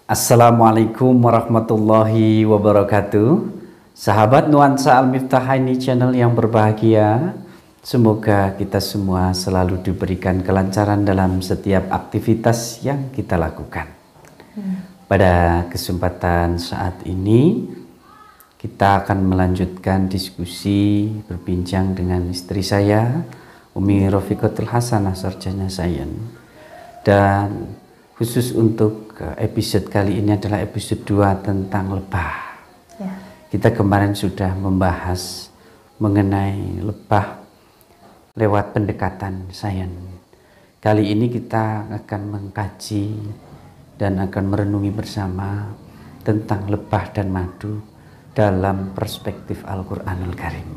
Assalamualaikum warahmatullahi wabarakatuh. Sahabat Nuansa Al-Miftahaini channel yang berbahagia, semoga kita semua selalu diberikan kelancaran dalam setiap aktivitas yang kita lakukan. Pada kesempatan saat ini kita akan melanjutkan diskusi berbincang dengan istri saya, Umi Rafiqatul Hasanah, sarjana sains. Dan khusus untuk episode kali ini adalah episode 2 tentang lebah. Ya. Kita kemarin sudah membahas mengenai lebah lewat pendekatan sains. Kali ini kita akan mengkaji dan akan merenungi bersama tentang lebah dan madu dalam perspektif Al-Quranul Karim.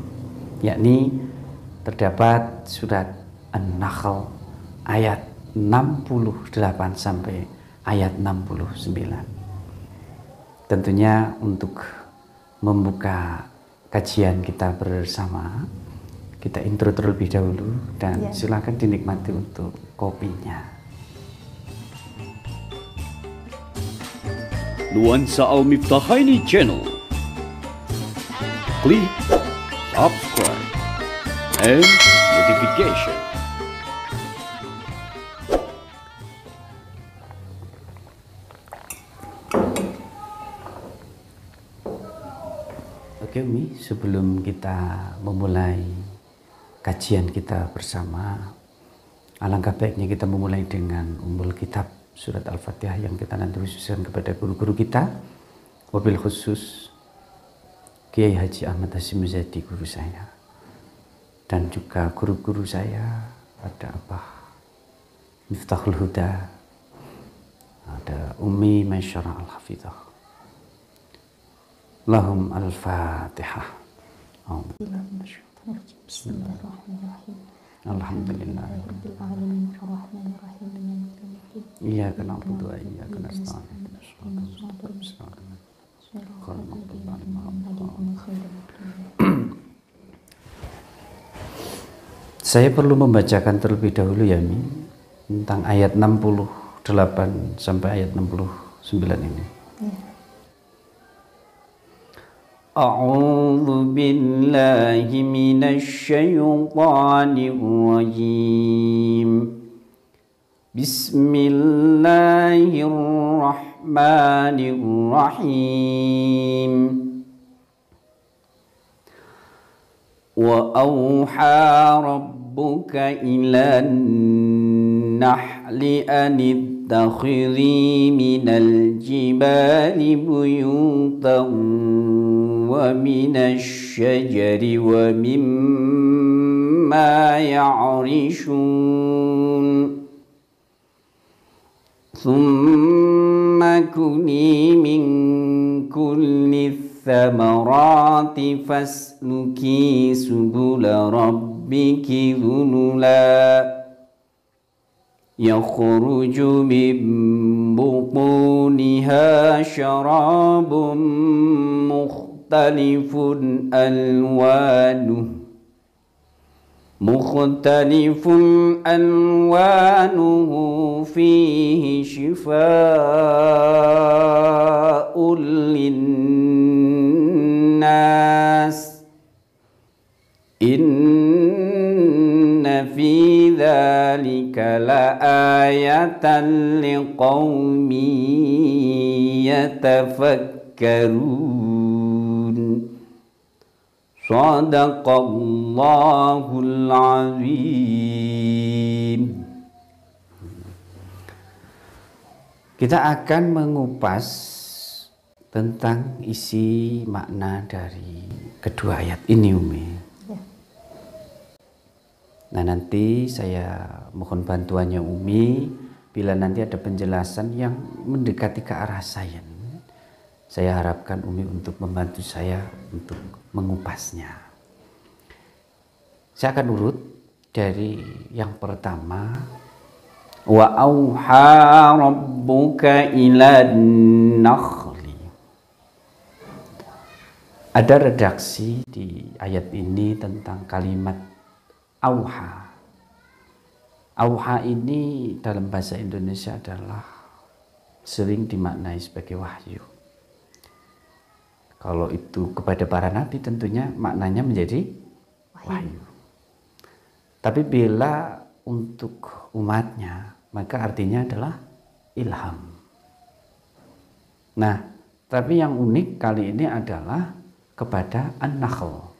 Yakni terdapat surat An-Nahl ayat 68 sampai ayat 69. Tentunya untuk membuka kajian kita bersama, kita intro terlebih dahulu dan silakan dinikmati untuk kopinya. Nuansa Al-Miftahaini channel. Klik subscribe and notification. Oke Umi, sebelum kita memulai kajian kita bersama, alangkah baiknya kita memulai dengan ummul kitab surat Al-Fatihah yang kita nanti khususkan kepada guru-guru kita, wabil khusus Kiai Haji Ahmad Hasyim Muzadi, guru saya, dan juga guru-guru saya, ada Abah Miftahul Huda, ada Umi Maisyarah Al-Hafidhah. Lahum al-Fatihah. Bismillahirrahmanirrahim. Alhamdulillah. Iyyaka na'budu wa iyyaka nasta'in. Saya perlu membacakan terlebih dahulu ya Mi, tentang ayat 68 sampai ayat 69 ini. A'udzu billahi minasy syaithanir rajim. Bismillahirrahmanirrahim. Wa auha rabbuka ilan nahli an ittakhidhi minal jibali buyutan ومن الشجر ومما يعرشون ثم كلي من كل الثمرات فاسلكي سبل ربك ذللا يخرج من بطونها شراب مختلف ألوانه فيه شفاء للناس إن في ذلك لآية لقوم يتفكرون. Shadaqallahul azim. Kita akan mengupas tentang isi makna dari kedua ayat ini Umi. Nah nanti saya mohon bantuannya Umi bila nanti ada penjelasan yang mendekati ke arah sains. Saya harapkan Umi untuk membantu saya untuk mengupasnya. Saya akan urut dari yang pertama. Wa auha rabbuka ilan nakhli. Ada redaksi di ayat ini tentang kalimat auha. Auha ini dalam bahasa Indonesia adalah sering dimaknai sebagai wahyu. Kalau itu kepada para nabi tentunya maknanya menjadi wahyu. Tapi bila untuk umatnya maka artinya adalah ilham. Nah, tapi yang unik kali ini adalah kepada An-Nahl.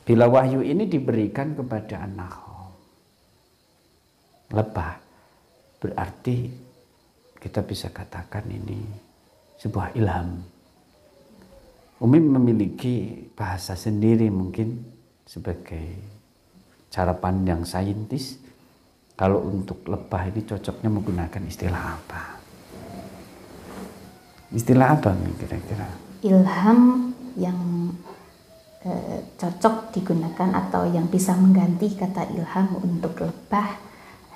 Bila wahyu ini diberikan kepada An-Nahl, lebah, berarti kita bisa katakan ini sebuah ilham. Umi memiliki bahasa sendiri mungkin sebagai cara pandang saintis. Kalau untuk lebah ini cocoknya menggunakan istilah apa? Istilah apa nih kira-kira? Ilham yang cocok digunakan atau yang bisa mengganti kata ilham untuk lebah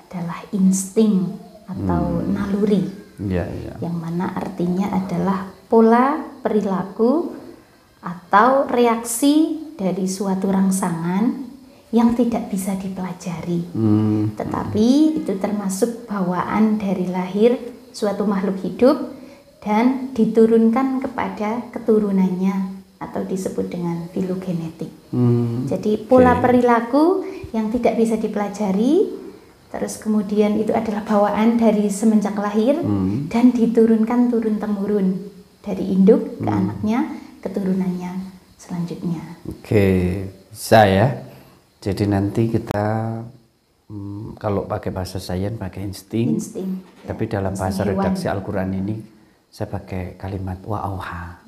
adalah insting atau naluri. Ya. Yang mana artinya adalah pola perilaku atau reaksi dari suatu rangsangan yang tidak bisa dipelajari. Tetapi itu termasuk bawaan dari lahir suatu makhluk hidup dan diturunkan kepada keturunannya atau disebut dengan filogenetik. Jadi pola perilaku yang tidak bisa dipelajari, terus kemudian itu adalah bawaan dari semenjak lahir dan diturunkan turun-temurun dari induk ke anaknya, keturunannya selanjutnya. Oke, bisa ya. Jadi nanti kita kalau pakai bahasa sains pakai insting. Tapi dalam bahasa redaksi Al-Quran ini saya pakai kalimat wa'auha.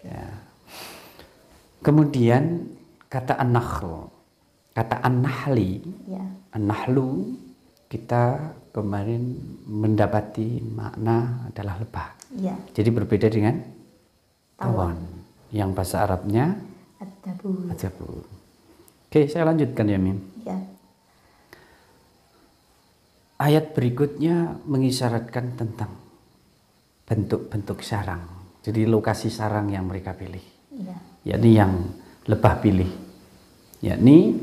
Ya. Kemudian kata an-nahl, kata an-nahli, an-nahlu kita kemarin mendapati makna adalah lebah. Ya. Jadi berbeda dengan tawon, yang bahasa Arabnya adzabur. Oke, saya lanjutkan ya Mim. Ya. Ayat berikutnya mengisyaratkan tentang bentuk-bentuk sarang. Jadi lokasi sarang yang mereka pilih. Ya. Yakni yang lebah pilih. Yakni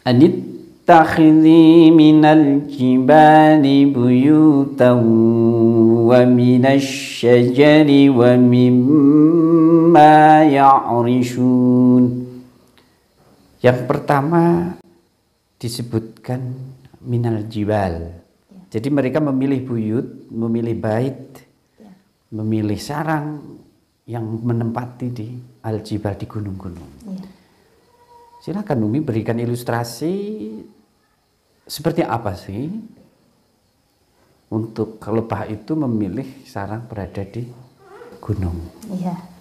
anittakhidhi minal jibali buyutan wa minasyajari wa mimma ya'rishun. Yang pertama disebutkan minal jibal. Jadi mereka memilih buyut, memilih bait, memilih sarang yang menempati di al-jibal, di gunung-gunung. Silakan Umi berikan ilustrasi seperti apa sih untuk lebah itu memilih sarang berada di gunung. Iya.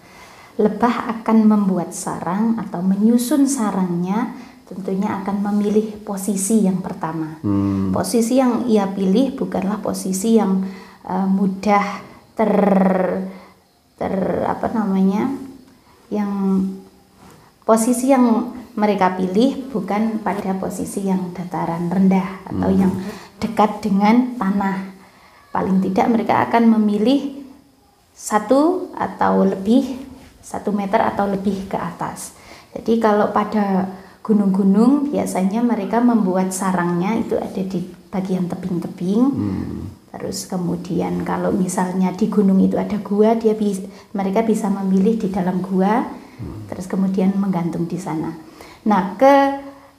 Lebah akan membuat sarang atau menyusun sarangnya, tentunya akan memilih posisi yang pertama. Posisi yang ia pilih bukanlah posisi yang mudah posisi yang mereka pilih bukan pada posisi yang dataran rendah atau yang dekat dengan tanah. Paling tidak mereka akan memilih 1 meter atau lebih ke atas. Jadi kalau pada gunung-gunung biasanya mereka membuat sarangnya itu ada di bagian tebing-tebing. Terus kemudian kalau misalnya di gunung itu ada gua, mereka bisa memilih di dalam gua. Terus kemudian menggantung di sana. Nah,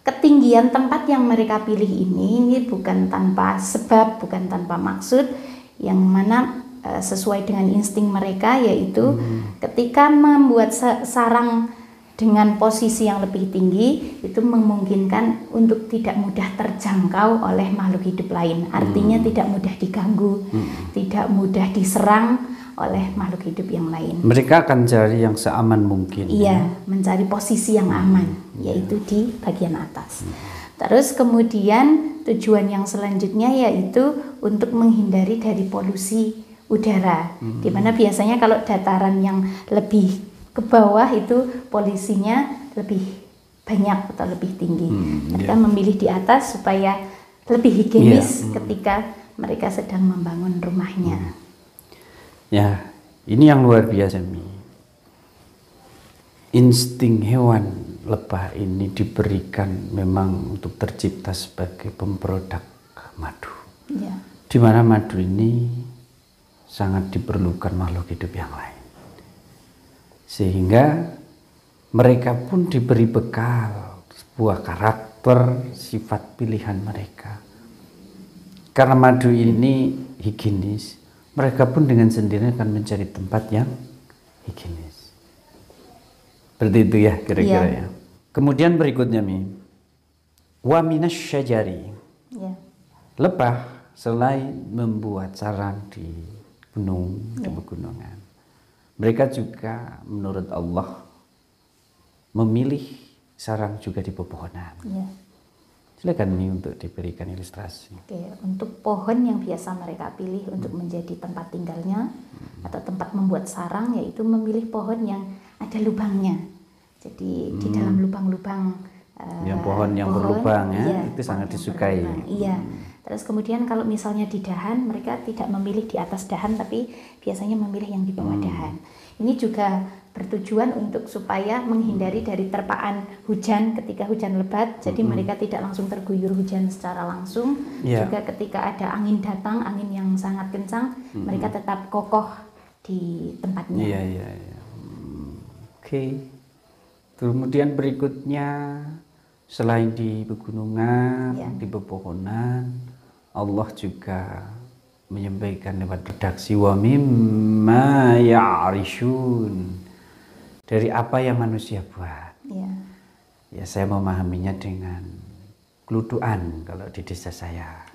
ketinggian tempat yang mereka pilih ini bukan tanpa sebab, bukan tanpa maksud, yang mana sesuai dengan insting mereka, yaitu ketika membuat sarang dengan posisi yang lebih tinggi itu memungkinkan untuk tidak mudah terjangkau oleh makhluk hidup lain. Artinya tidak mudah diganggu, tidak mudah diserang oleh makhluk hidup yang lain. Mereka akan cari yang seaman mungkin. Iya, mencari posisi yang aman, yaitu di bagian atas. Terus kemudian tujuan yang selanjutnya yaitu untuk menghindari dari polusi udara, di mana biasanya kalau dataran yang lebih ke bawah itu polusinya lebih banyak atau lebih tinggi. Mereka memilih di atas supaya lebih higienis ketika mereka sedang membangun rumahnya. Ya, ini yang luar biasa Mi. Insting hewan lebah ini diberikan memang untuk tercipta sebagai pemproduk madu. Di mana madu ini sangat diperlukan makhluk hidup yang lain. Sehingga mereka pun diberi bekal sebuah karakter, sifat pilihan mereka. Karena madu ini higienis, mereka pun dengan sendirinya akan mencari tempat yang higienis. Seperti itu ya kira-kira ya. Kemudian berikutnya wa minas syajari. Lebah selain membuat sarang di gunung, di pegunungan, mereka juga menurut Allah memilih sarang juga di pepohonan. Silakan nih untuk diberikan ilustrasi. Oke, untuk pohon yang biasa mereka pilih untuk menjadi tempat tinggalnya atau tempat membuat sarang, yaitu memilih pohon yang ada lubangnya. Jadi di dalam lubang-lubang yang pohon yang berlubang ya, itu sangat disukai. Iya. Terus kemudian kalau misalnya di dahan, mereka tidak memilih di atas dahan, tapi biasanya memilih yang di bawah dahan. Ini juga bertujuan untuk supaya menghindari dari terpaan hujan ketika hujan lebat, jadi mereka tidak langsung terguyur hujan secara langsung. Juga ketika ada angin datang, angin yang sangat kencang, mereka tetap kokoh di tempatnya. Oke. Kemudian berikutnya, selain di pegunungan, di pepohonan, Allah juga menyampaikan lewat redaksi wa mimma ya'rishun, dari apa yang manusia buat. Ya, saya memahaminya dengan keluduan kalau di desa saya.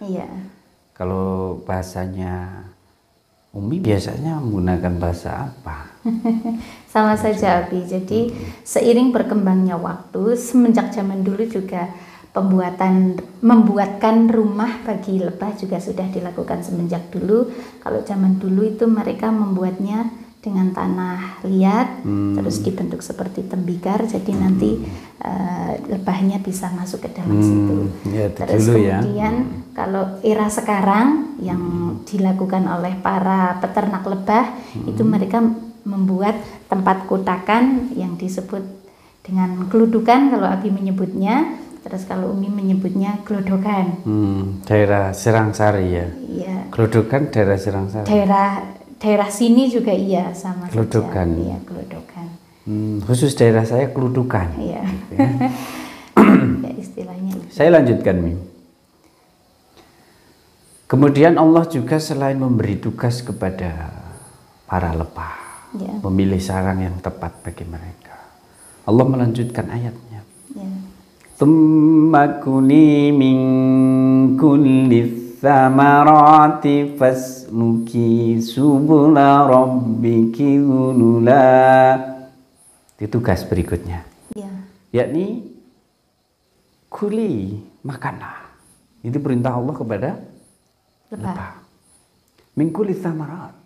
Kalau bahasanya Umi biasanya menggunakan bahasa apa? Sama saja Abi. Jadi seiring berkembangnya waktu, semenjak zaman dulu juga membuatkan rumah bagi lebah juga sudah dilakukan semenjak dulu. Kalau zaman dulu itu mereka membuatnya dengan tanah liat, terus dibentuk seperti tembikar, jadi nanti lebahnya bisa masuk ke dalam situ. Terus kemudian kalau era sekarang yang dilakukan oleh para peternak lebah, itu mereka membuat tempat kotakan yang disebut dengan keludukan kalau Abi menyebutnya. Terus kalau Umi menyebutnya gelodokan. Daerah Serangsari ya. Gelodokan daerah Serangsari. Daerah sini juga iya sama gelodokan. Saja. Iya, gelodokan. Khusus daerah saya keludukan. Iya. Ya istilahnya itu. Saya lanjutkan Kemudian Allah juga selain memberi tugas kepada para lebah, memilih sarang yang tepat bagi mereka, Allah melanjutkan ayatnya. Tsumma kuli min kulli tsamarati fasluki subula rabbiki dzulula. Itu tugas berikutnya. Yakni kuli, makanlah. Itu perintah Allah kepada lebah. Min kulli tsamarat,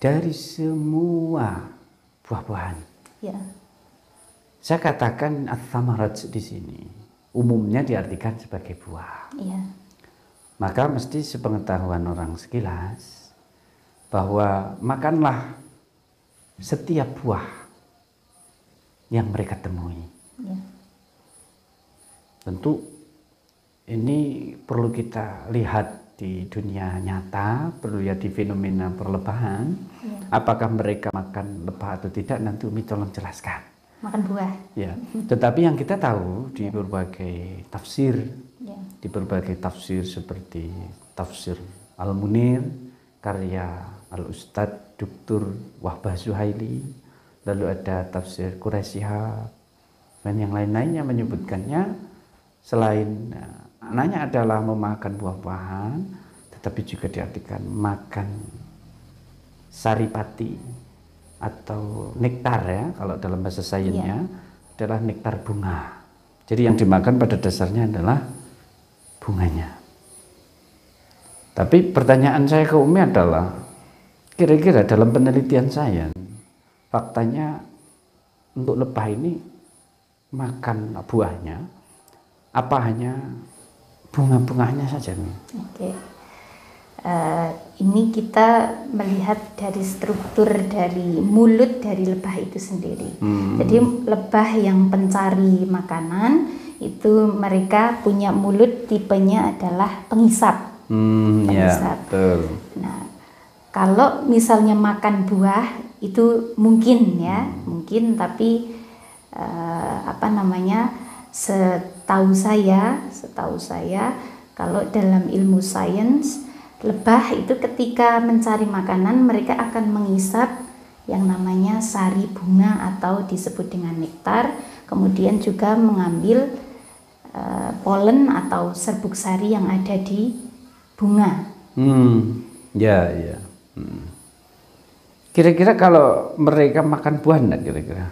dari semua buah-buahan. Saya katakan ats-tsamarat di sini umumnya diartikan sebagai buah. Maka mesti sepengetahuan orang sekilas bahwa makanlah setiap buah yang mereka temui. Tentu ini perlu kita lihat di dunia nyata, perlu lihat di fenomena perlebahan. Apakah mereka makan lebah atau tidak, nanti Umi tolong jelaskan. Makan buah. Ya, tetapi yang kita tahu di berbagai tafsir, di berbagai tafsir seperti tafsir Al-Munir, karya Al-Ustadz Dr. Wahbah Zuhaili, lalu ada tafsir Quraisy Shihab, dan yang lain-lainnya menyebutkannya selain anaknya adalah memakan buah-buahan, tetapi juga diartikan makan saripati atau nektar ya, kalau dalam bahasa sainsnya adalah nektar bunga. Jadi yang dimakan pada dasarnya adalah bunganya. Tapi pertanyaan saya ke Umi adalah, kira-kira dalam penelitian saya, faktanya untuk lebah ini makan buahnya, apa hanya bunga-bunganya saja nih? Ini kita melihat dari struktur dari mulut dari lebah itu sendiri. Jadi lebah yang pencari makanan itu mereka punya mulut tipenya adalah pengisap. Ya, betul. Nah, Kalau misalnya makan buah itu mungkin ya, mungkin, tapi setahu saya kalau dalam ilmu sains, lebah itu ketika mencari makanan mereka akan menghisap yang namanya sari bunga atau disebut dengan nektar, kemudian juga mengambil polen atau serbuk sari yang ada di bunga. Ya. Kira-kira kalau mereka makan buah enggak kira-kira?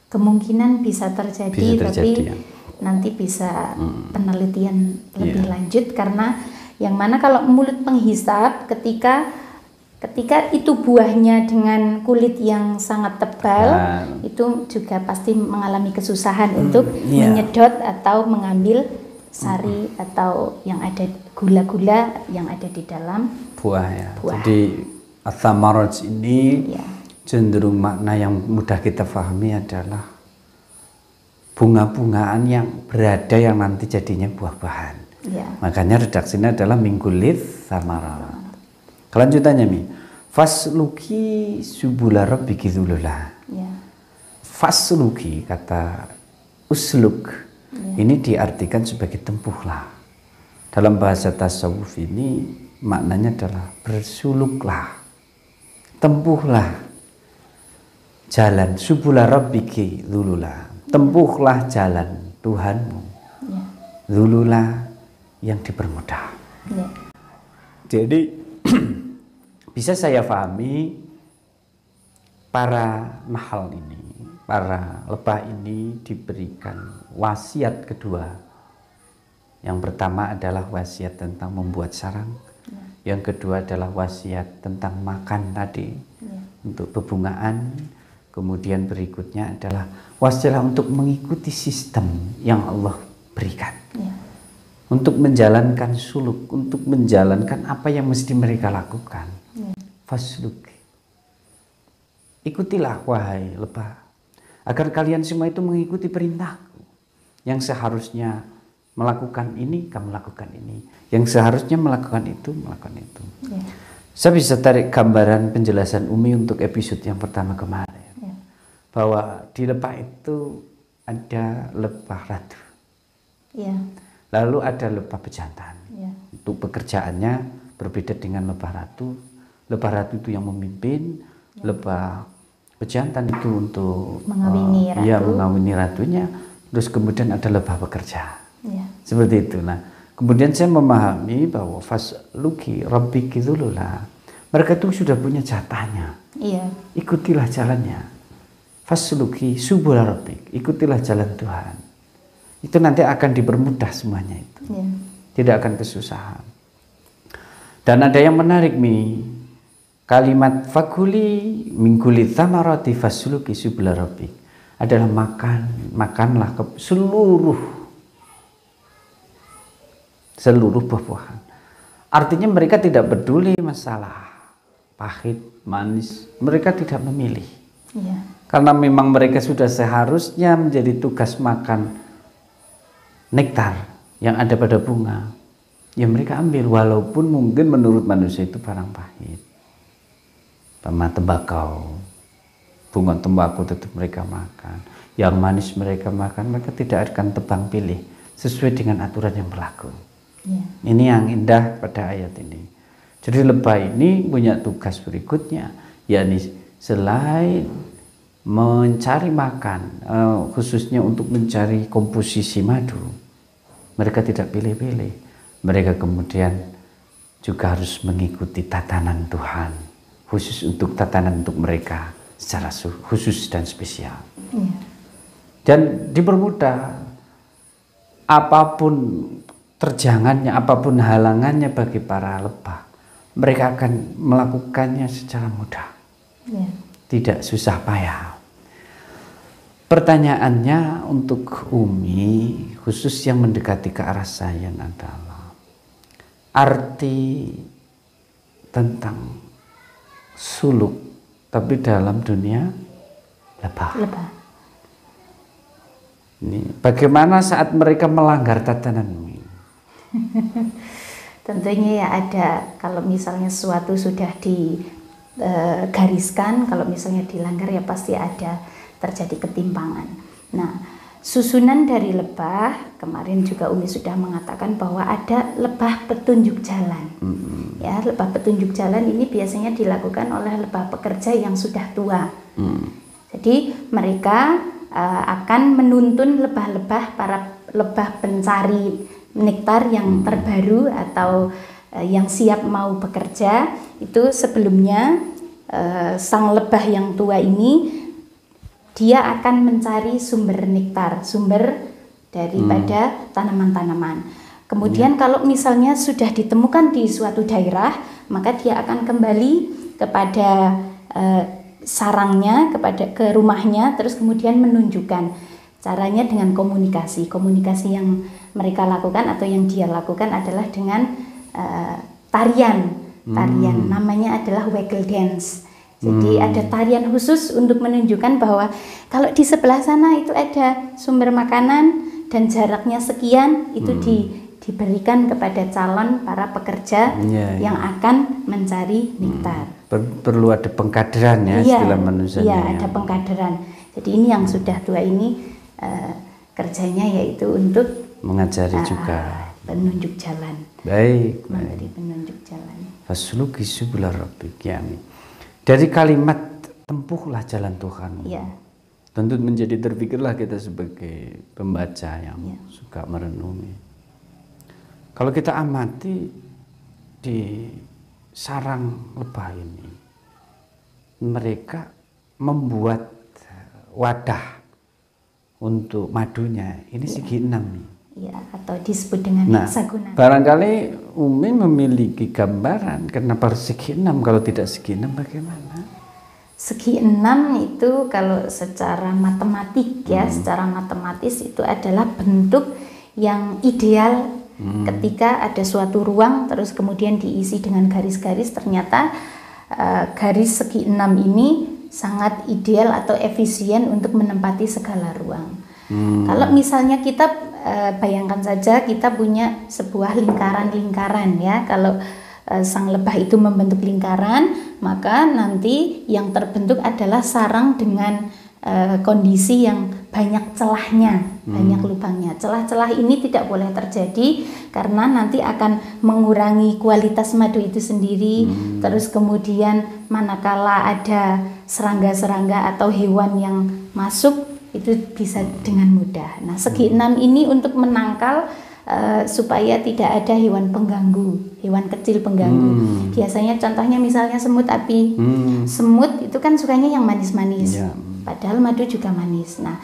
Kemungkinan bisa terjadi, tapi ya. nanti bisa penelitian lebih lanjut, karena yang mana kalau mulut penghisap ketika itu buahnya dengan kulit yang sangat tebal, itu juga pasti mengalami kesusahan untuk menyedot atau mengambil sari atau yang ada gula-gula yang ada di dalam buah ya. Buah. Jadi ats-tsamaraj ini cenderung makna yang mudah kita pahami adalah bunga-bungaan yang berada yang nanti jadinya buah-buahan. Ya. Makanya redaksinya adalah minggulit samarat. Kelanjutannya Mi, fasluki subula rabbiki dzulula. Ya. Fasluki, kata usluk ini diartikan sebagai tempuhlah. Dalam bahasa tasawuf ini maknanya adalah bersuluklah, tempuhlah jalan subula rabbiki dzulula, tempuhlah jalan Tuhanmu dzulula yang dipermudah. Ya. Jadi bisa saya pahami para nahal ini, para lebah ini diberikan wasiat kedua. Yang pertama adalah wasiat tentang membuat sarang. Yang kedua adalah wasiat tentang makan tadi untuk bebungaan. Kemudian berikutnya adalah wasiat untuk mengikuti sistem yang Allah berikan. Untuk menjalankan suluk, untuk menjalankan apa yang mesti mereka lakukan. Fasluk. Ikutilah wahai lebah, agar kalian semua itu mengikuti perintahku. Yang seharusnya melakukan ini, kamu lakukan ini. Yang seharusnya melakukan itu, melakukan itu. Saya bisa tarik gambaran penjelasan Umi untuk episode yang pertama kemarin. Bahwa di lebah itu ada lebah ratu. Lalu ada lebah pejantan. Untuk pekerjaannya berbeda dengan lebah ratu. Lebah ratu itu yang memimpin, lebah pejantan itu untuk mengawini ratu. Mengawini ratunya. Terus kemudian ada lebah bekerja. Seperti itu. Nah, kemudian saya memahami bahwa fasluki rabbiki dzulula. Mereka itu sudah punya jatahnya. Ikutilah jalannya. Fasluki subula rabbik. Ikutilah jalan Tuhan. Itu nanti akan dipermudah semuanya itu. Tidak akan kesusahan. Dan ada yang menarik Mi. Kalimat fakuli mingkuli tsamarati fasluki subula rabbik adalah makanlah seluruh buah-buahan. Artinya mereka tidak peduli masalah pahit, manis. Mereka tidak memilih. Karena memang mereka sudah seharusnya menjadi tugas makan nektar yang ada pada bunga. Ya mereka ambil, walaupun mungkin menurut manusia itu barang pahit. Sama tembakau, bunga tembakau tetap mereka makan. Yang manis mereka makan, mereka tidak akan tebang pilih sesuai dengan aturan yang berlaku. Ini yang indah pada ayat ini. Jadi lebah ini punya tugas berikutnya, yakni selain mencari makan, khususnya untuk mencari komposisi madu, mereka tidak pilih-pilih. Mereka kemudian juga harus mengikuti tatanan Tuhan, khusus untuk tatanan untuk mereka secara khusus dan spesial. Dan dipermudah, apapun terjangannya, apapun halangannya bagi para lebah, mereka akan melakukannya secara mudah. Tidak susah payah. Pertanyaannya untuk Umi, khusus yang mendekati ke arah sains adalah arti tentang suluk, tapi dalam dunia lebah. Ini bagaimana saat mereka melanggar tatanan Umi? tentunya ya ada, kalau misalnya sesuatu sudah digariskan, kalau misalnya dilanggar ya pasti ada terjadi ketimpangan. Nah, susunan dari lebah, kemarin juga Umi sudah mengatakan bahwa ada lebah petunjuk jalan. Ya, lebah petunjuk jalan ini biasanya dilakukan oleh lebah pekerja yang sudah tua. Jadi mereka akan menuntun lebah-lebah, para lebah pencari nektar yang terbaru atau yang siap mau bekerja. Itu sebelumnya sang lebah yang tua ini dia akan mencari sumber nektar, sumber daripada tanaman-tanaman. Kemudian kalau misalnya sudah ditemukan di suatu daerah, maka dia akan kembali kepada sarangnya, ke rumahnya, terus kemudian menunjukkan. Caranya dengan komunikasi. Komunikasi yang mereka lakukan atau yang dia lakukan adalah dengan tarian. Tarian namanya adalah waggle dance. Jadi ada tarian khusus untuk menunjukkan bahwa kalau di sebelah sana itu ada sumber makanan dan jaraknya sekian, itu diberikan kepada calon para pekerja yang akan mencari nektar. Perlu ada pengkaderan ya, istilah manusianya. Iya, ada pengkaderan. Jadi ini yang sudah tua ini kerjanya yaitu untuk mengajari juga penunjuk jalan. Baik, memberi penunjuk jalan. Fasluki subula rabbika. Dari kalimat tempuhlah jalan Tuhan. Iya. Tentu menjadi terpikirlah kita sebagai pembaca yang suka merenungi. Kalau kita amati di sarang lebah ini, mereka membuat wadah untuk madunya. Ini segi 6 nih. Ya, atau disebut dengan hexagona. Barangkali Umi memiliki gambaran kenapa harus segi 6, kalau tidak segi 6 bagaimana? Segi 6 itu kalau secara matematik ya, secara matematis itu adalah bentuk yang ideal ketika ada suatu ruang terus kemudian diisi dengan garis-garis, ternyata garis segi 6 ini sangat ideal atau efisien untuk menempati segala ruang. Kalau misalnya kita bayangkan saja kita punya sebuah lingkaran-lingkaran ya, kalau sang lebah itu membentuk lingkaran, maka nanti yang terbentuk adalah sarang dengan kondisi yang banyak celahnya, banyak lubangnya. Celah-celah ini tidak boleh terjadi karena nanti akan mengurangi kualitas madu itu sendiri. Terus kemudian manakala ada serangga-serangga atau hewan yang masuk, itu bisa dengan mudah. Nah, segi 6 ini untuk menangkal supaya tidak ada hewan pengganggu, hewan kecil pengganggu. Biasanya contohnya misalnya semut api. Semut itu kan sukanya yang manis-manis, padahal madu juga manis. Nah,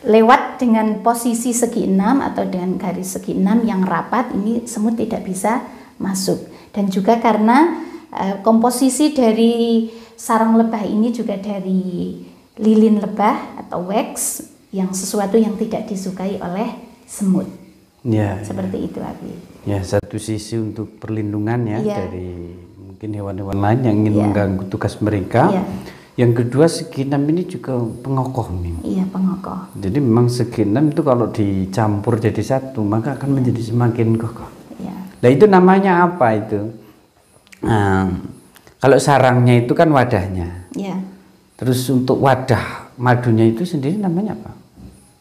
lewat dengan posisi segi 6 atau dengan garis segi 6 yang rapat, ini semut tidak bisa masuk. Dan juga karena komposisi dari sarang lebah ini juga dari lilin lebah atau wax, yang sesuatu yang tidak disukai oleh semut. Seperti itu, Abi. Ya, satu sisi untuk perlindungan ya dari mungkin hewan-hewan lain yang ingin mengganggu tugas mereka. Yang kedua, segi 6 ini juga pengokoh nih. Iya, pengokoh. Jadi memang segi 6 itu kalau dicampur jadi satu maka akan menjadi semakin kokoh. Nah, itu namanya apa itu? Kalau sarangnya itu kan wadahnya. Terus untuk wadah madunya itu sendiri namanya apa?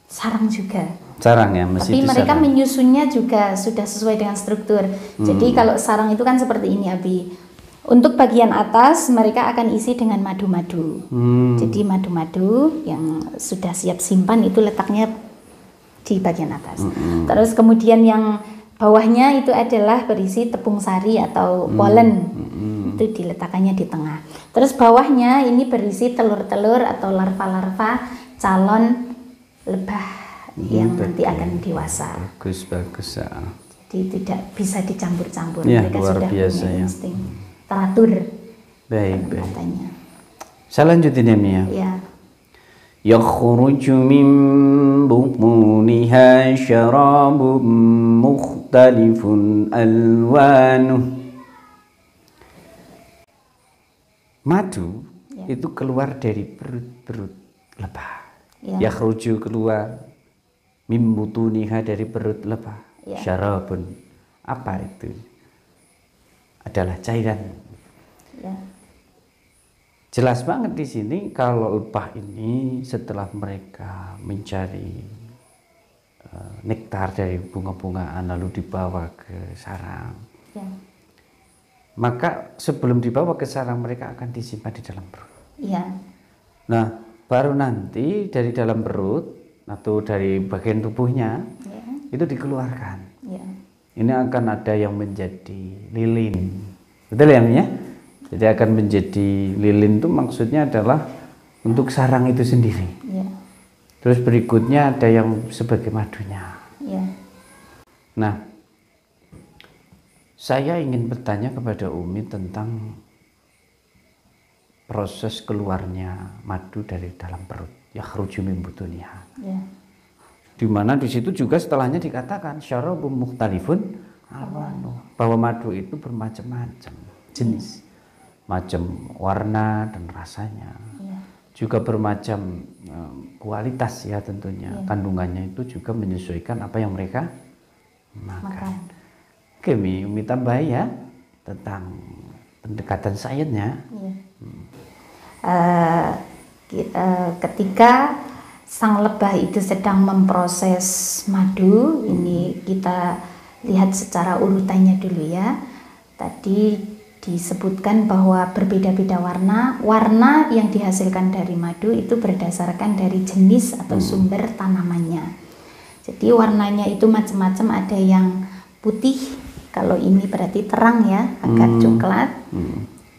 Sarang juga. Sarang ya, tapi mereka menyusunnya juga sudah sesuai dengan struktur. Jadi kalau sarang itu kan seperti ini, Abi. Untuk bagian atas mereka akan isi dengan madu-madu. Jadi madu-madu yang sudah siap simpan itu letaknya di bagian atas. Terus kemudian yang bawahnya itu adalah berisi tepung sari atau polen. Itu diletakkannya di tengah. Terus bawahnya ini berisi telur-telur atau larva-larva calon lebah yang nanti akan dewasa. Bagus. Jadi tidak bisa dicampur-campur. Ya, mereka luar sudah biasa punya ya. insting teratur. Baik. Saya lanjutin ya, Mia. Ya. Yakhruju min butuniha syarabun mukhtalifun alwanuh. Madu itu keluar dari perut lebah. Yakhruju keluar, min butuniha dari perut lebah. Syarabun apa itu? Adalah cairan. Ya. Jelas banget di sini kalau lebah ini setelah mereka mencari nektar dari bunga-bungaan lalu dibawa ke sarang. Ya. Maka sebelum dibawa ke sarang mereka akan disimpan di dalam perut. Ya. Nah, baru nanti dari dalam perut atau dari bagian tubuhnya Ya. itu dikeluarkan. Ya. Ini akan ada yang menjadi lilin. Betul ya, ya? Jadi akan menjadi lilin itu maksudnya adalah untuk sarang itu sendiri. Ya. Terus berikutnya ada yang sebagai madunya. Ya. Nah, saya ingin bertanya kepada Umi tentang proses keluarnya madu dari dalam perut. Yakhruju min butuniha. Ya. Di mana di situ juga setelahnya dikatakan syarabun mukhtalifun alwanu, bahwa madu itu bermacam-macam jenis, macam warna dan rasanya, Ya. juga bermacam kualitas ya tentunya. Kandungannya itu juga menyesuaikan apa yang mereka makan. Oke, Umi tambah ya tentang pendekatan sainsnya. Ya. Ketika sang lebah itu sedang memproses madu, ini kita lihat secara urutannya dulu ya. Tadi disebutkan bahwa berbeda-beda warna. Warna yang dihasilkan dari madu itu berdasarkan dari jenis atau sumber tanamannya. Jadi warnanya itu macam-macam, ada yang putih, kalau ini berarti terang ya, agak coklat.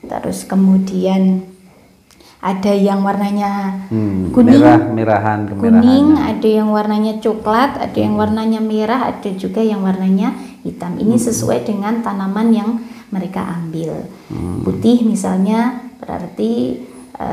Terus kemudian ada yang warnanya kuning, merahan, kuning, ada yang warnanya coklat, ada yang warnanya merah, ada juga yang warnanya hitam. Ini sesuai dengan tanaman yang mereka ambil. Putih misalnya berarti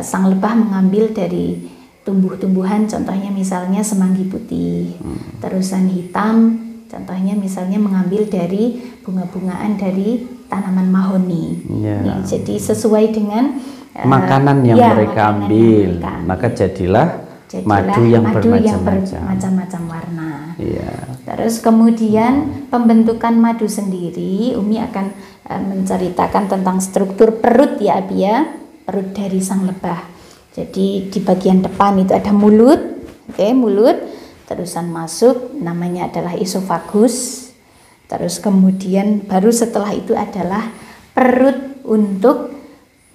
sang lebah mengambil dari tumbuh-tumbuhan, contohnya misalnya semanggi putih. Terusan hitam, contohnya misalnya mengambil dari bunga-bungaan dari tanaman mahoni. Nih, jadi sesuai dengan makanan yang mereka ambil, maka jadilah madu yang bermacam-macam warna. Iya. Terus kemudian pembentukan madu sendiri, Umi akan menceritakan tentang struktur perut ya Abi ya, perut dari sang lebah. Jadi di bagian depan itu ada mulut, mulut, terusan masuk namanya adalah esofagus. Terus kemudian baru setelah itu adalah perut untuk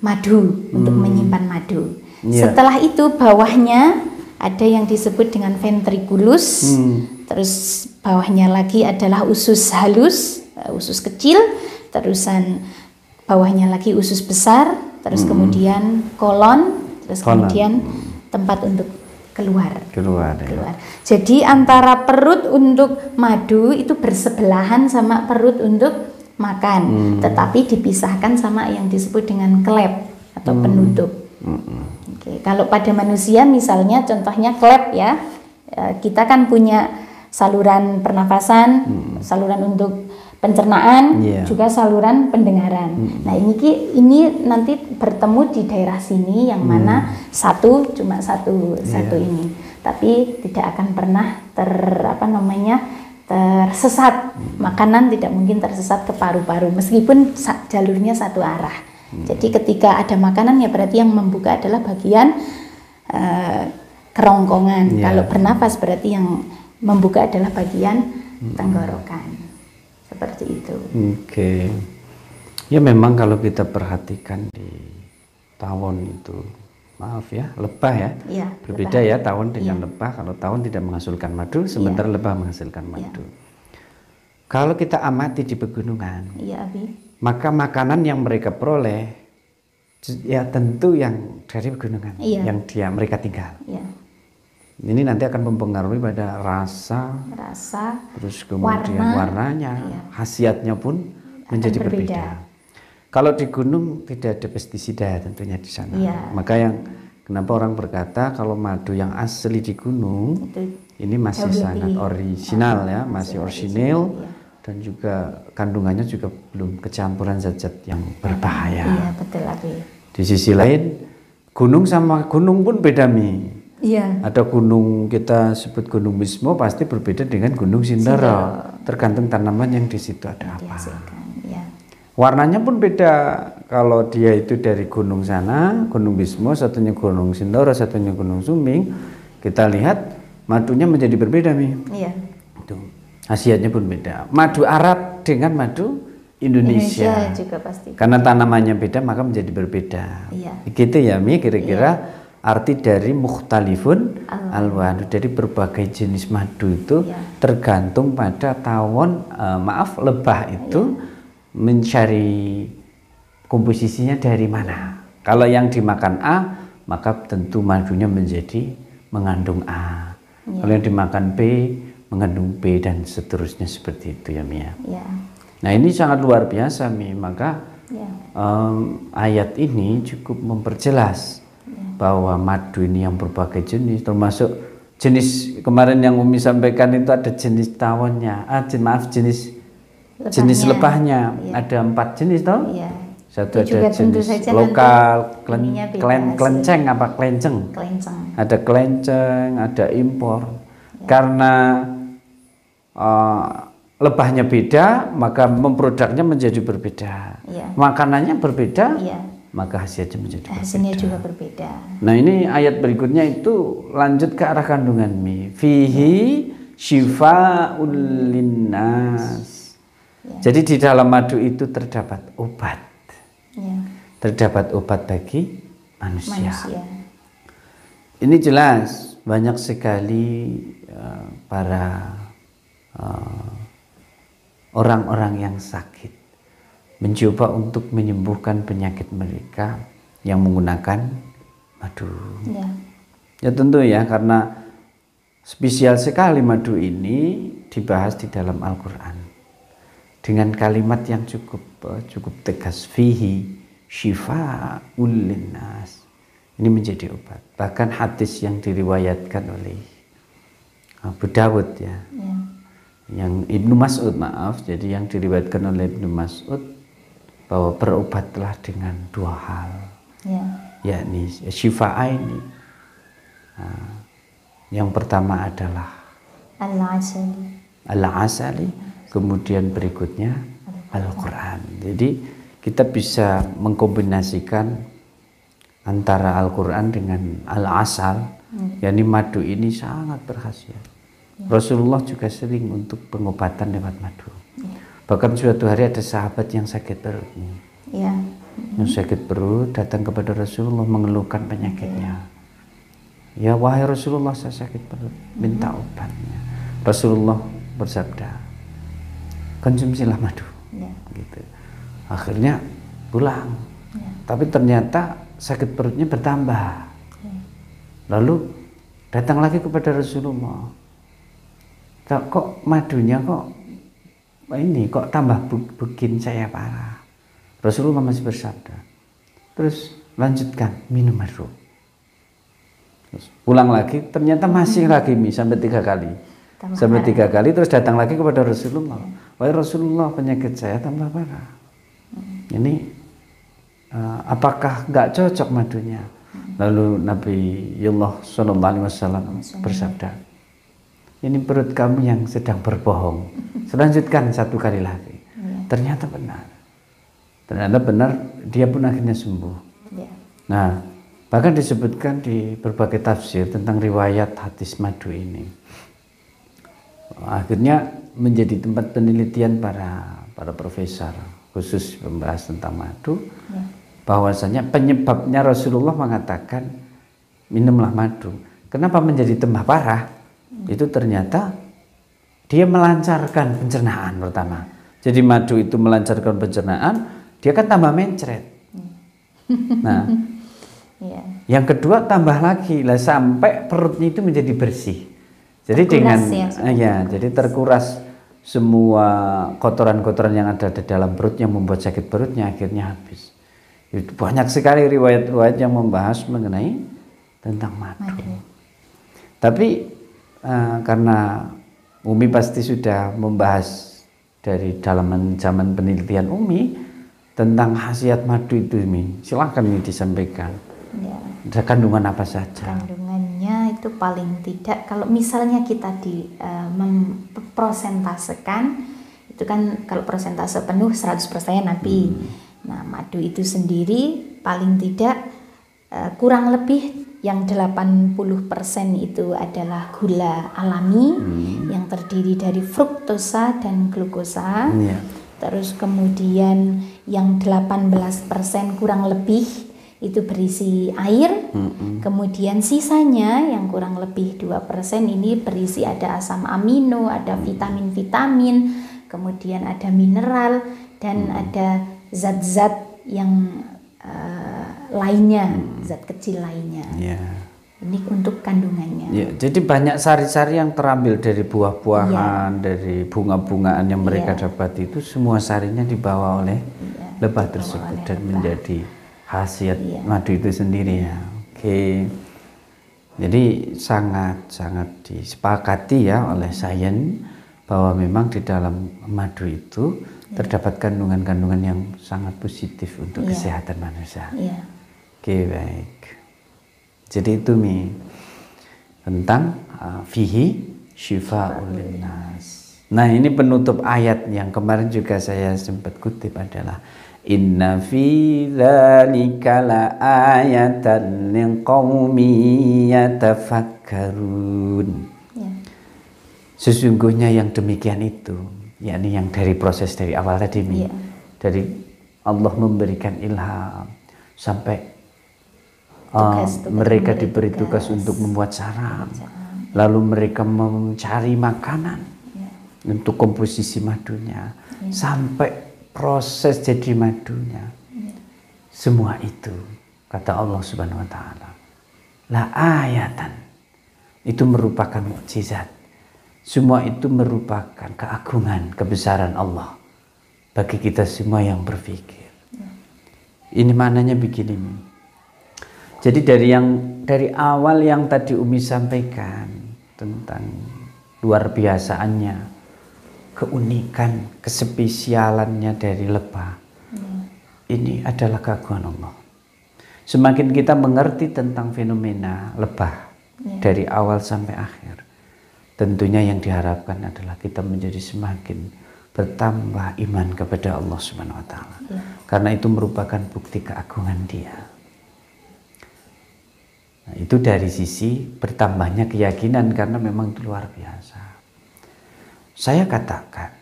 madu, untuk menyimpan madu. Setelah itu bawahnya ada yang disebut dengan ventriculus, terus bawahnya lagi adalah usus halus, usus kecil, terusan bawahnya lagi usus besar, terus kemudian kolon, terus kemudian tempat untuk keluar. Jadi antara perut untuk madu itu bersebelahan sama perut untuk makan, tetapi dipisahkan sama yang disebut dengan klep atau penutup. Oke, kalau pada manusia misalnya contohnya klep ya, kita kan punya saluran pernafasan, saluran untuk pencernaan, juga saluran pendengaran. Nah ini nanti bertemu di daerah sini yang mana cuma satu ini, tapi tidak akan pernah tersesat. Makanan tidak mungkin tersesat ke paru-paru meskipun jalurnya satu arah. Jadi ketika ada makanan ya berarti yang membuka adalah bagian kerongkongan. Kalau bernapas berarti yang membuka adalah bagian tenggorokan. Seperti itu. Oke. Ya memang kalau kita perhatikan di tawon itu, maaf ya, lebah ya. Berbeda lebah. Ya tawon dengan lebah. Kalau tawon tidak menghasilkan madu, sementara lebah menghasilkan madu. Kalau kita amati di pegunungan, maka makanan yang mereka peroleh ya tentu yang dari pegunungan, yang mereka tinggal. Ini nanti akan mempengaruhi pada rasa, terus kemudian warnanya, khasiatnya pun menjadi berbeda. Kalau di gunung tidak ada pestisida tentunya di sana. Maka yang kenapa orang berkata kalau madu yang asli di gunung ini masih sangat orisinal ya, masih orisinil dan juga kandungannya juga belum kecampuran zat-zat yang berbahaya. Iya betul Abi. Di sisi lain gunung sama gunung pun beda Mi. Iya. Ada gunung kita sebut Gunung Bismo pasti berbeda dengan Gunung Sindoro. Tergantung tanaman yang di situ ada apa. Dihasilkan. Ya. Warnanya pun beda. Kalau dia itu dari gunung sana, Gunung Bismo, satunya Gunung Sindoro, satunya Gunung Sumbing, kita lihat madunya menjadi berbeda, Mi. Iya. Itu. Khasiatnya pun beda. Madu Arab dengan madu Indonesia juga pasti. karena tanamannya beda maka menjadi berbeda. Iya. Gitu ya, Mi, kira-kira arti dari mukhtalifun alwan, dari berbagai jenis madu itu tergantung pada tawon, lebah itu mencari komposisinya dari mana. Kalau yang dimakan A, maka tentu madunya menjadi mengandung A. Kalau yang dimakan B, mengandung B, dan seterusnya seperti itu ya, Mia. Nah, ini sangat luar biasa, Mi. Maka ayat ini cukup memperjelas bahwa madu ini yang berbagai jenis, termasuk jenis kemarin yang Umi sampaikan itu ada jenis tawonnya, jenis lebahnya, ada 4 jenis toh. Satu ada jenis lokal, klenceng, ada klenceng, ada impor. Karena lebahnya beda, maka memproduknya menjadi berbeda. Makanannya berbeda, maka hasilnya menjadi hasilnya juga berbeda. Nah, ini ayat berikutnya itu lanjut ke arah kandungan, Mi. Fihi syifa'ul linnas. Jadi di dalam madu itu terdapat obat. Terdapat obat bagi manusia. Ini jelas banyak sekali para orang-orang yang sakit mencoba untuk menyembuhkan penyakit mereka yang menggunakan madu. Ya tentu ya, karena spesial sekali madu ini dibahas di dalam Al-Quran dengan kalimat yang cukup tegas, fihi syifa'ul linnas. Ini menjadi obat. Bahkan hadis yang diriwayatkan oleh Abu Dawud ya. Yang Ibnu Mas'ud, jadi yang diriwayatkan oleh Ibnu Mas'ud bahwa berobatlah dengan 2 hal. Yakni syifa'aini. Yang pertama adalah al-asali, kemudian berikutnya Al-Quran. Jadi kita bisa mengkombinasikan antara Al-Quran dengan al-asal, yakni madu ini sangat berkhasiat. Rasulullah juga sering untuk pengobatan lewat madu. Bahkan suatu hari ada sahabat yang sakit perut, yang sakit perut datang kepada Rasulullah mengeluhkan penyakitnya. Ya wahai Rasulullah, saya sakit perut, minta obatnya. Rasulullah bersabda, konsumsilah madu. Gitu. Akhirnya pulang, tapi ternyata sakit perutnya bertambah. Lalu datang lagi kepada Rasulullah, kok madunya kok tambah bikin saya parah. Rasulullah masih bersabda, terus lanjutkan minum madu. Terus pulang lagi, ternyata masih lagi sampai 3 kali. Sampai 3 kali, terus datang lagi kepada Rasulullah, wahai Rasulullah, penyakit saya tambah parah. Ini apakah nggak cocok madunya? Lalu Nabi Sallallahu Alaihi Wasallam bersabda, ini perut kamu yang sedang berbohong. Selanjutkan 1 kali lagi. Ternyata benar, dia pun akhirnya sembuh. Nah, bahkan disebutkan di berbagai tafsir tentang riwayat hadis madu ini. Akhirnya menjadi tempat penelitian para profesor khusus membahas tentang madu, bahwasanya penyebabnya Rasulullah mengatakan minumlah madu. Kenapa menjadi tambah parah? Itu ternyata dia melancarkan pencernaan pertama. Jadi madu itu melancarkan pencernaan, dia kan tambah mencret. Nah, yang kedua tambah lagi lah sampai perutnya itu menjadi bersih. Jadi jadi terkuras semua kotoran-kotoran yang ada di dalam perut yang membuat sakit perutnya akhirnya habis. Itu banyak sekali riwayat-riwayat yang membahas mengenai tentang madu. Tapi karena Umi pasti sudah membahas dari dalam zaman penelitian Umi tentang khasiat madu itu, Umi. Silakan ini disampaikan. Ada kandungan apa saja? Kandungannya itu paling tidak kalau misalnya kita memprosentasekan itu kan kalau persentase penuh 100% Nabi. Nah, madu itu sendiri paling tidak kurang lebih yang 80% itu adalah gula alami yang terdiri dari fruktosa dan glukosa. Terus kemudian yang 18% kurang lebih itu berisi air. Kemudian sisanya yang kurang lebih 2% ini berisi ada asam amino, ada vitamin-vitamin, kemudian ada mineral dan ada zat-zat yang lainnya, zat kecil lainnya. Ini untuk kandungannya. Jadi banyak sari-sari yang terambil dari buah-buahan, dari bunga-bungaan yang mereka dapat itu semua sarinya dibawa oleh lebah tersebut dan menjadi khasiat madu itu sendiri ya. Oke. Jadi sangat disepakati ya oleh sains bahwa memang di dalam madu itu terdapat kandungan-kandungan yang sangat positif untuk kesehatan manusia. Oke, baik. Jadi itu tentang fihi syifa'ul linnas. Nah, ini penutup ayat yang kemarin juga saya sempat kutip adalah inna fi dzalika laayatan liqaumin yatafakkarun. Sesungguhnya yang demikian itu, yakni yang dari proses dari awal tadi dari Allah memberikan ilham sampai mereka diberi tugas untuk membuat sarang, lalu mereka mencari makanan untuk komposisi madunya sampai proses jadi madunya. Semua itu kata Allah Subhanahu wa taala la ayatan, itu merupakan mukjizat. Semua itu merupakan keagungan, kebesaran Allah bagi kita semua yang berpikir. Ini maknanya begini. Jadi dari awal yang tadi Umi sampaikan tentang luar biasaannya, keunikan, kespesialannya dari lebah. Ini adalah keagungan Allah. Semakin kita mengerti tentang fenomena lebah dari awal sampai akhir, tentunya yang diharapkan adalah kita menjadi semakin bertambah iman kepada Allah Subhanahu wa taala. Karena itu merupakan bukti keagungan Dia. Nah, itu dari sisi bertambahnya keyakinan karena memang itu luar biasa. Saya katakan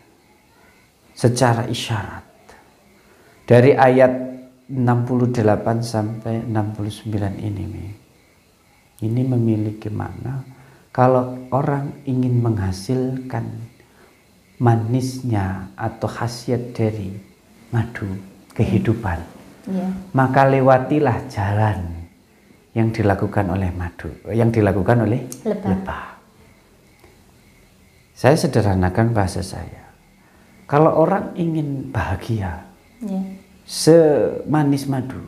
secara isyarat dari ayat 68 sampai 69 ini memiliki makna. Kalau orang ingin menghasilkan manisnya atau khasiat dari madu kehidupan, maka lewatilah jalan yang dilakukan oleh madu, yang dilakukan oleh lebah. Saya sederhanakan bahasa saya. Kalau orang ingin bahagia, semanis madu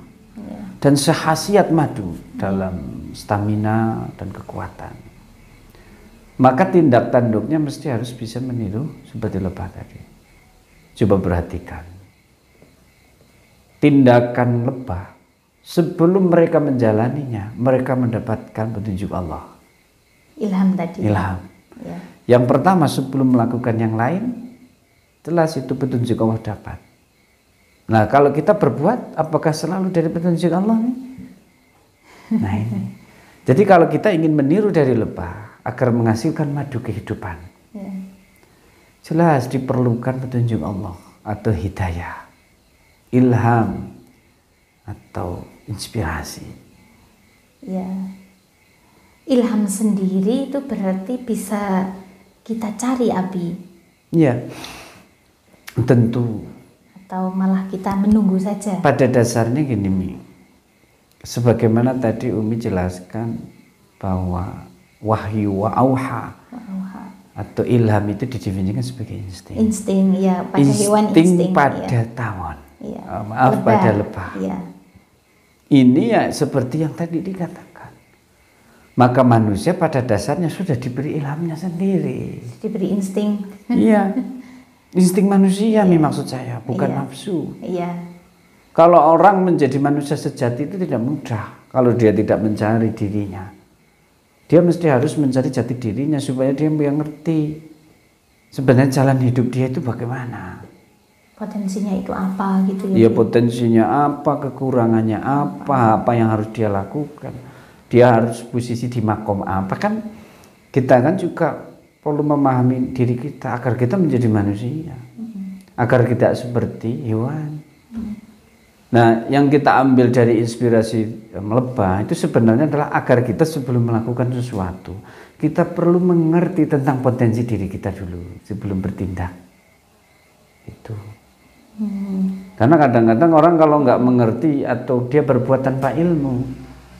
dan sekhasiat madu dalam stamina dan kekuatan, maka tindak tanduknya mesti harus bisa meniru seperti lebah tadi. Coba perhatikan. Tindakan lebah sebelum mereka menjalaninya, mereka mendapatkan petunjuk Allah. Ilham tadi. Ilham. Yang pertama sebelum melakukan yang lain, jelas itu petunjuk Allah dapat. Nah, kalau kita berbuat, apakah selalu dari petunjuk Allah? Nah ini. Jadi kalau kita ingin meniru dari lebah agar menghasilkan madu kehidupan, jelas diperlukan petunjuk Allah atau hidayah, ilham atau inspirasi. Ilham sendiri itu berarti bisa kita cari, Abi. Tentu. Atau malah kita menunggu saja. Pada dasarnya gini, sebagaimana tadi Umi jelaskan bahwa wahyu wa auha atau ilham itu didefinisikan sebagai insting. Insting, pada hewan insting. Pada tawon. Pada lebah. Ini seperti yang tadi dikatakan. Maka manusia pada dasarnya sudah diberi ilhamnya sendiri. Diberi insting. Insting manusia maksud saya, bukan nafsu. Kalau orang menjadi manusia sejati itu tidak mudah kalau dia tidak mencari dirinya. Dia mesti harus mencari jati dirinya supaya dia yang ngerti sebenarnya jalan hidup dia itu bagaimana. Potensinya itu apa gitu ya? Ya potensinya apa, kekurangannya apa yang harus dia lakukan. Dia harus posisi di makom apa. Kan kita kan juga perlu memahami diri kita agar kita menjadi manusia. Agar tidak seperti hewan. Nah, yang kita ambil dari inspirasi Lebah itu sebenarnya adalah agar kita sebelum melakukan sesuatu, kita perlu mengerti tentang potensi diri kita dulu sebelum bertindak. Itu. Karena kadang-kadang orang kalau nggak mengerti atau dia berbuat tanpa ilmu,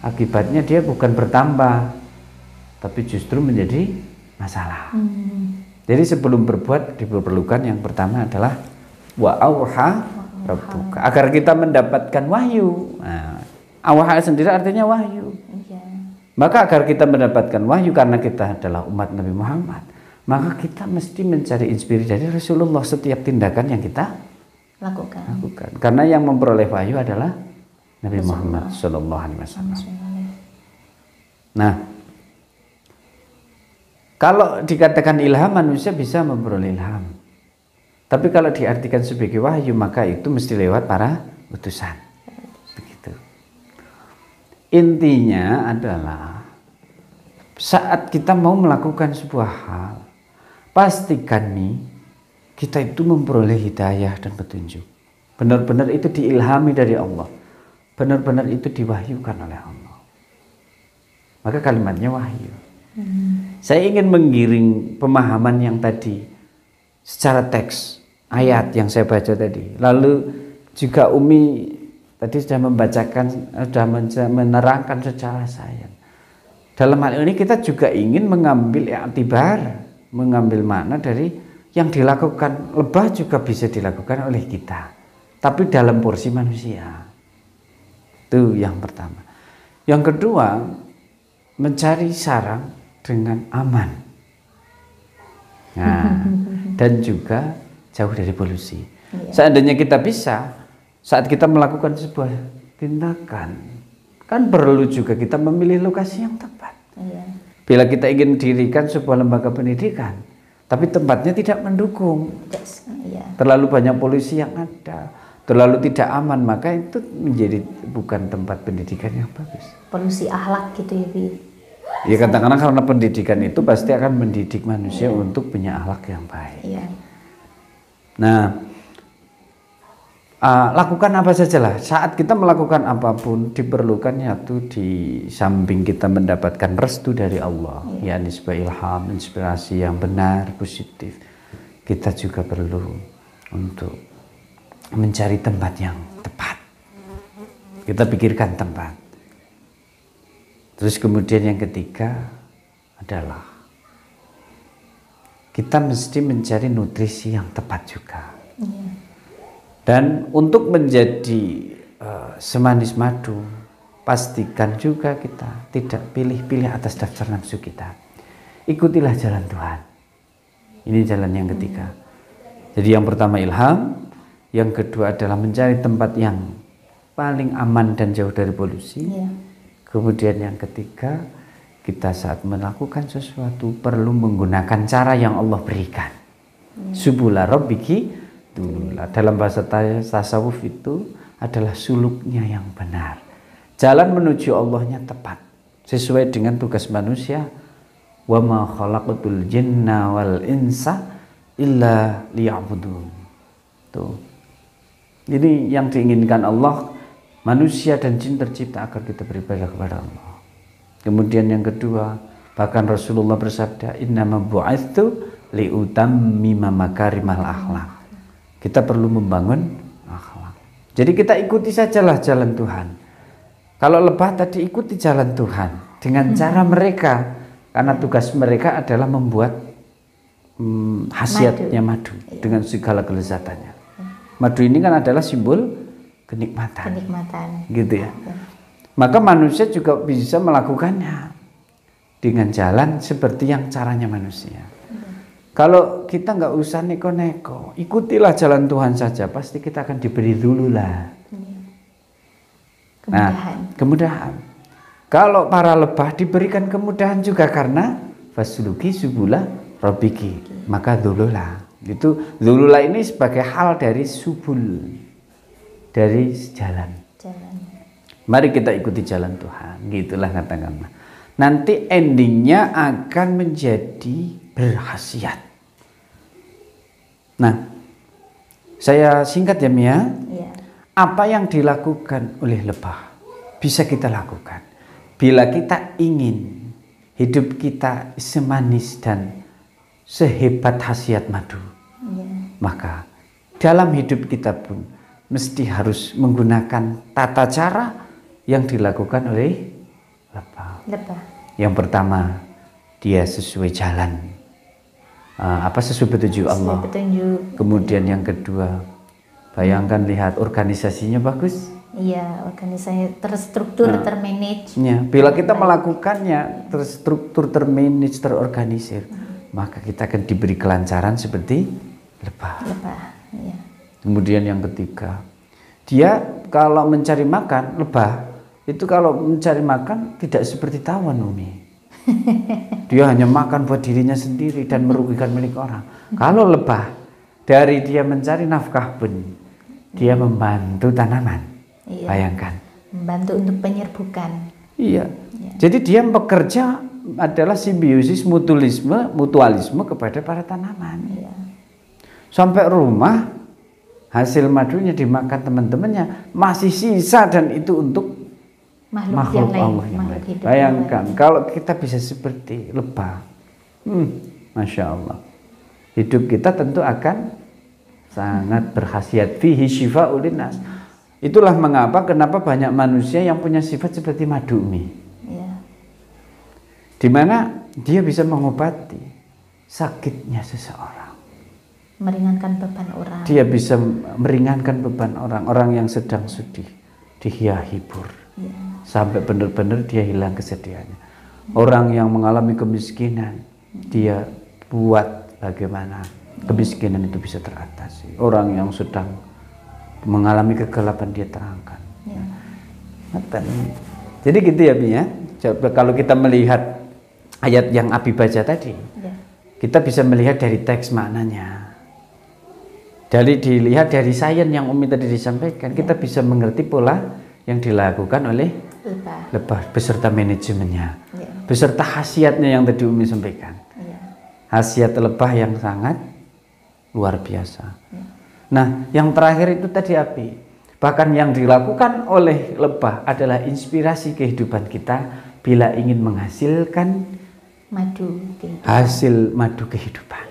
akibatnya dia bukan bertambah, tapi justru menjadi masalah. Jadi sebelum berbuat diperlukan yang pertama adalah wa auha rabbuka, agar kita mendapatkan wahyu. Nah, auha sendiri artinya wahyu. Maka agar kita mendapatkan wahyu karena kita adalah umat Nabi Muhammad, maka kita mesti mencari inspirasi dari Rasulullah setiap tindakan yang kita lakukan. Karena yang memperoleh wahyu adalah Nabi Muhammad Sallallahu Alaihi Wasallam. Nah, kalau dikatakan ilham, manusia bisa memperoleh ilham. Tapi kalau diartikan sebagai wahyu, maka itu mesti lewat para utusan. Begitu. Intinya adalah saat kita mau melakukan sebuah hal, pastikan nih kita itu memperoleh hidayah dan petunjuk. Benar-benar itu diilhami dari Allah. Benar-benar itu diwahyukan oleh Allah. Maka kalimatnya wahyu. Saya ingin menggiring pemahaman yang tadi secara teks ayat yang saya baca tadi. Lalu juga Umi tadi sudah membacakan, sudah menerangkan secara sains. Dalam hal ini kita juga ingin mengambil i'tibar, mengambil makna dari yang dilakukan lebah juga bisa dilakukan oleh kita, tapi dalam porsi manusia. Itu yang pertama. Yang kedua, mencari sarang dengan aman. Nah, dan juga jauh dari polusi. Seandainya kita bisa, saat kita melakukan sebuah tindakan, kan perlu juga kita memilih lokasi yang tepat. Bila kita ingin dirikan sebuah lembaga pendidikan, tapi tempatnya tidak mendukung, terlalu banyak polusi yang ada, terlalu tidak aman, maka itu menjadi bukan tempat pendidikan yang bagus. Polusi akhlak gitu ya, Bi. Ya katakanlah karena pendidikan itu pasti akan mendidik manusia untuk punya akhlak yang baik. Nah, lakukan apa sajalah. Saat kita melakukan apapun diperlukan yaitu di samping kita mendapatkan restu dari Allah, yakni sebuah ilham, inspirasi yang benar, positif. Kita juga perlu untuk mencari tempat yang tepat. Kita pikirkan tempat. Terus kemudian yang ketiga adalah kita mesti mencari nutrisi yang tepat juga. Dan untuk menjadi semanis madu, pastikan juga kita tidak pilih-pilih atas daftar nafsu kita. Ikutilah jalan Tuhan. Ini jalan yang ketiga. Jadi yang pertama ilham, yang kedua adalah mencari tempat yang paling aman dan jauh dari polusi. Kemudian yang ketiga, kita saat melakukan sesuatu perlu menggunakan cara yang Allah berikan. Subula rabbiki, dalam bahasa tasawuf itu adalah suluknya yang benar. Jalan menuju Allahnya tepat, sesuai dengan tugas manusia. Wa ma khalaqatul jinna wal insa illa liya'budun. Tuh. Ini yang diinginkan Allah. Manusia dan jin tercipta agar kita beribadah kepada Allah. Kemudian yang kedua, bahkan Rasulullah bersabda, innama bu'itsu liutammima makarimal akhlak. Kita perlu membangun akhlak. Jadi kita ikuti sajalah jalan Tuhan. Kalau lebah tadi ikuti jalan Tuhan dengan cara mereka, karena tugas mereka adalah membuat khasiatnya madu dengan segala kelezatannya. Madu ini kan adalah simbol kenikmatan. Gitu ya. Maka manusia juga bisa melakukannya dengan jalan seperti yang caranya manusia. Kalau kita nggak usah neko-neko, ikutilah jalan Tuhan saja, pasti kita akan diberi dulu lah. Kemudahan. Nah, kemudahan. Kalau para lebah diberikan kemudahan juga karena fasluki subula rabbiki, maka dzulula. Itu dzulula ini sebagai hal dari subul, dari jalan. Mari kita ikuti jalan Tuhan, gitulah katakanlah. Nanti endingnya akan menjadi berkhasiat. Nah, saya singkat ya Mia. Ya. Apa yang dilakukan oleh lebah bisa kita lakukan bila kita ingin hidup kita semanis dan sehebat khasiat madu. Ya. Maka dalam hidup kita pun mesti harus menggunakan tata cara yang dilakukan oleh lebah. Yang pertama, dia sesuai jalan. Sesuai petunjuk Allah. Kemudian yang kedua, bayangkan lihat organisasinya bagus. Iya, organisasi terstruktur, termanage. Ya, bila kita melakukannya terstruktur, termanage, terorganisir, maka kita akan diberi kelancaran seperti lebah. Ya. Kemudian yang ketiga, dia kalau mencari makan, lebah itu kalau mencari makan tidak seperti tawon, Umi. Dia hanya makan buat dirinya sendiri dan merugikan milik orang. Kalau lebah, dari dia mencari nafkah pun, dia membantu tanaman. Iya. Bayangkan. Membantu untuk penyerbukan. Iya. Jadi dia bekerja adalah simbiosis mutualisme kepada para tanaman. Iya. Sampai rumah hasil madunya dimakan teman-temannya masih sisa dan itu untuk makhluk Allah yang lain. Bayangkan kalau kita bisa seperti lebah, Masya Allah, hidup kita tentu akan sangat berkhasiat. Fihi syifa'ul linnas. Itulah kenapa banyak manusia yang punya sifat seperti madu, ya. Di mana dia bisa mengobati sakitnya seseorang, meringankan beban orang. Dia bisa meringankan beban orang yang sedang sedih, dia hibur. Ya. Sampai benar-benar dia hilang kesedihannya. Orang yang mengalami kemiskinan, dia buat bagaimana kemiskinan itu bisa teratasi. Orang yang sedang mengalami kegelapan, dia terangkan. Ya. Jadi gitu ya Bi ya. Kalau kita melihat ayat yang Abi baca tadi, kita bisa melihat dari teks maknanya. Dilihat dari sains yang Umi tadi disampaikan, kita bisa mengerti pola yang dilakukan oleh lebah beserta manajemennya, beserta khasiatnya yang tadi Umi sampaikan. Khasiat lebah yang sangat luar biasa. Nah, yang terakhir itu tadi Abi, bahkan yang dilakukan oleh lebah adalah inspirasi kehidupan kita bila ingin menghasilkan hasil madu kehidupan.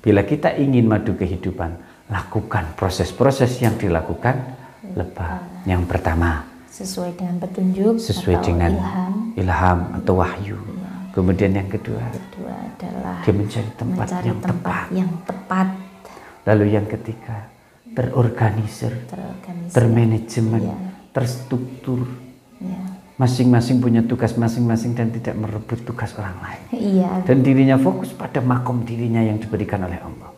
Bila kita ingin madu kehidupan, lakukan proses-proses yang dilakukan lebah. Yang pertama, sesuai dengan petunjuk, sesuai dengan ilham atau wahyu. Kemudian yang kedua adalah dia mencari tempat yang tepat. Lalu yang ketiga, terorganisir, termanajemen, terstruktur. Masing-masing punya tugas masing-masing dan tidak merebut tugas orang lain. Dan dirinya fokus pada makom dirinya yang diberikan oleh Allah.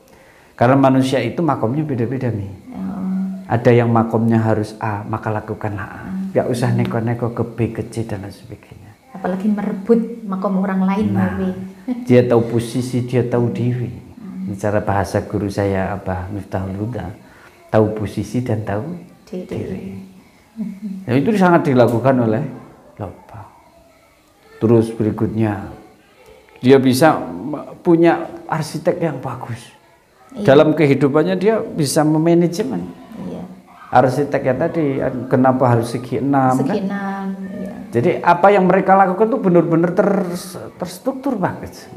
Karena manusia itu makomnya beda-beda nih. Ada yang makomnya harus A, maka lakukanlah A. Gak usah neko-neko ke B, ke C dan lain sebagainya. Apalagi merebut makom orang lain. Dia tahu posisi, dia tahu diri. Bicara bahasa guru saya Miftahul Huda, tahu posisi dan tahu diri. Nah, itu sangat dilakukan oleh lebah. Terus berikutnya, dia bisa punya arsitek yang bagus. Dalam kehidupannya dia bisa memanajemen. Arsitek ya tadi, kenapa harus segi 6? Jadi apa yang mereka lakukan itu benar-benar terstruktur banget.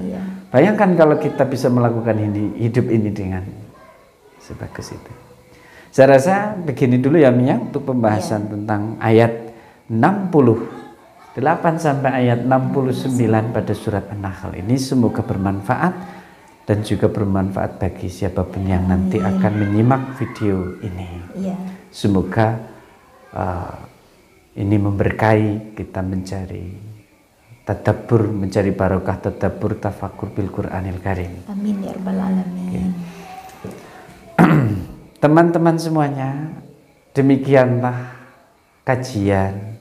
Bayangkan kalau kita bisa melakukan hidup ini dengan sebagus itu. Saya rasa begini dulu ya Mia untuk pembahasan tentang ayat 68 sampai ayat 69 pada surat An-Nahl ini. Semoga bermanfaat dan juga bermanfaat bagi siapapun yang nanti akan menyimak video ini. Semoga ini memberkahi kita mencari tadabbur, mencari barokah tadabbur tafakur bil Qur'anil Karim. Amin ya rabbal alamin. Teman-teman semuanya, demikianlah kajian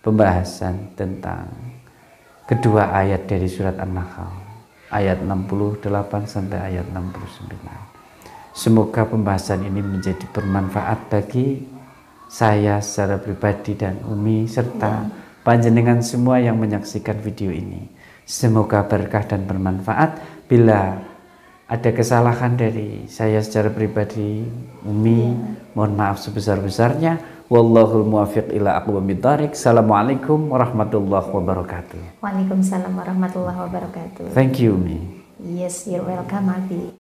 pembahasan tentang kedua ayat dari surat An-Nahl, ayat 68 sampai ayat 69. Semoga pembahasan ini menjadi bermanfaat bagi saya secara pribadi dan Umi serta panjenengan semua yang menyaksikan video ini. Semoga berkah dan bermanfaat. Bila ada kesalahan dari saya secara pribadi, Umi, mohon maaf sebesar-besarnya. Wallahul muwaffiq ila aqwamit thoriq. Assalamualaikum warahmatullahi wabarakatuh. Waalaikumsalam warahmatullahi wabarakatuh. Thank you, Umi. Yes, you're welcome, Abi.